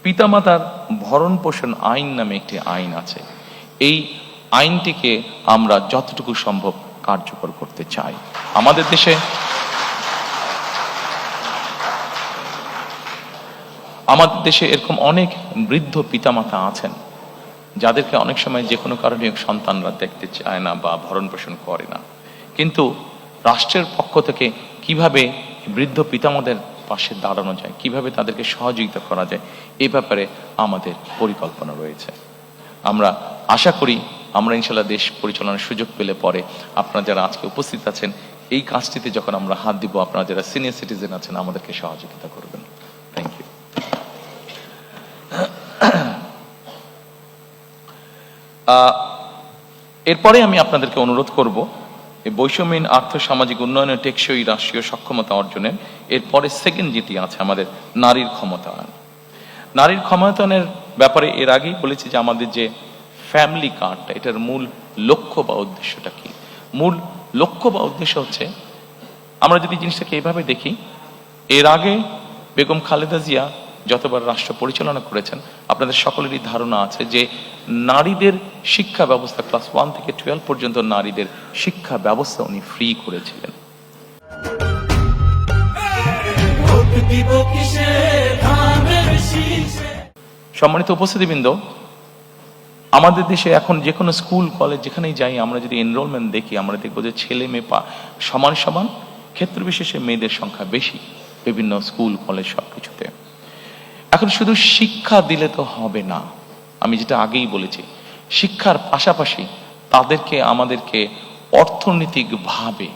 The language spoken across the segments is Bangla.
পিতামাতার ভরণ পোষণ আইন নামে একটি আইন আছে। এই আইনটিকে আমরা যতটুকু সম্ভব কার্যকর করতে চাই। আমাদের দেশে এরকম অনেক বৃদ্ধ পিতামাতা আছেন যাদেরকে অনেক সময় যে কোনো কারণে সন্তানরা দেখতে চায় না বা ভরণ পোষণ করে না, কিন্তু রাষ্ট্রের পক্ষ থেকে কিভাবে বৃদ্ধ পিতামাতাদের পাশে দাঁড়ানো যায়, কিভাবে তাদেরকে সহযোগিতা করা যায়, এই ব্যাপারে আমাদের পরিকল্পনা রয়েছে। আমরা আশা করি আমরা ইনশাল্লাহ দেশ পরিচালনার সুযোগ পেলে পরে আপনারা যারা আজকে উপস্থিত আছেন এই কাজটিতে যখন আমরা হাত দিব, আপনারা যারা সিনিয়র সিটিজেন আছেন আমাদেরকে সহযোগিতা করবেন। Thank you. এরপরে আমি আপনাদেরকে অনুরোধ করব এই বৈষম্যহীন আর্থ সামাজিক উন্নয়নের টেকসই রাষ্ট্রীয় সক্ষমতা অর্জনের এরপরে সেকেন্ড যেটি আছে আমাদের নারীর ক্ষমতায়ন। নারীর ক্ষমতায়নের ব্যাপারে এর আগেই বলেছি যে আমাদের যে ফ্যামিলি কার্ডটা, এটার মূল লক্ষ্য বা উদ্দেশ্যটা কি? মূল লক্ষ্য বা উদ্দেশ্য হচ্ছে, আমরা যদি জিনিসটাকে এইভাবে দেখি, এর আগে বেগম খালেদা জিয়া যতবার রাষ্ট্র পরিচালনা করেছেন আপনাদের সকলেরই ধারণা আছে যে নারীদের শিক্ষা ব্যবস্থা ক্লাস 1 থেকে 12 পর্যন্ত নারীদের শিক্ষা ব্যবস্থা উনি ফ্রি করেছিলেন। সম্মানিত উপস্থিতিবৃন্দ, আমাদের দেশে এখন যে কোনো স্কুল কলেজ যেখানেই যাই আমরা যদি এনরোলমেন্ট দেখি, আমরা দেখবো যে ছেলে মেয়ে সমান সমান, ক্ষেত্র বিশেষে মেয়েদের সংখ্যা বেশি বিভিন্ন স্কুল কলেজ সবকিছুতে। এখন শুধু শিক্ষা দিলে তো হবে না, আমি যেটা আগেই বলেছি, শিক্ষার পাশাপাশি আমাদেরকে অর্থনৈতিকভাবে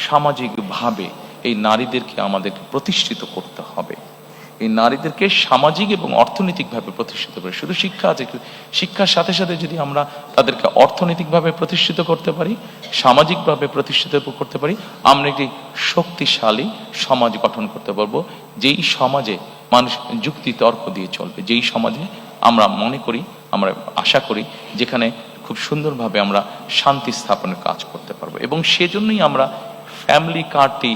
সামাজিকভাবে এই নারীদেরকে আমাদেরকে প্রতিষ্ঠিত করতে হবে। এই নারীদেরকে সামাজিক এবং অর্থনৈতিকভাবে প্রতিষ্ঠিত করে, শুধু শিক্ষা আছে, শিক্ষার সাথে সাথে যদি আমরা তাদেরকে অর্থনৈতিকভাবে প্রতিষ্ঠিত করতে পারি, সামাজিকভাবে প্রতিষ্ঠিত করতে পারি, আমরা একটি শক্তিশালী সমাজ গঠন করতে পারবো, যেই সমাজে মানুষ যুক্তি তর্ক দিয়ে চলবে, যেই সমাজে আমরা মনে করি, আমরা আশা করি যেখানে খুব সুন্দরভাবে আমরা শান্তি স্থাপনের কাজ করতে পারবো। এবং সেজন্যই আমরা ফ্যামিলি কার্ডটি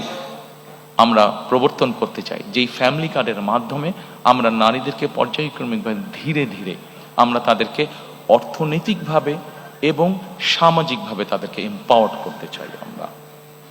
আমরা প্রবর্তন করতে চাই, যেই ফ্যামিলি কার্ডের মাধ্যমে আমরা নারীদেরকে পর্যায়ক্রমিকভাবে ধীরে ধীরে আমরা তাদেরকে অর্থনৈতিকভাবে এবং সামাজিকভাবে তাদেরকে এম্পাওয়ার্ড করতে চাই আমরা।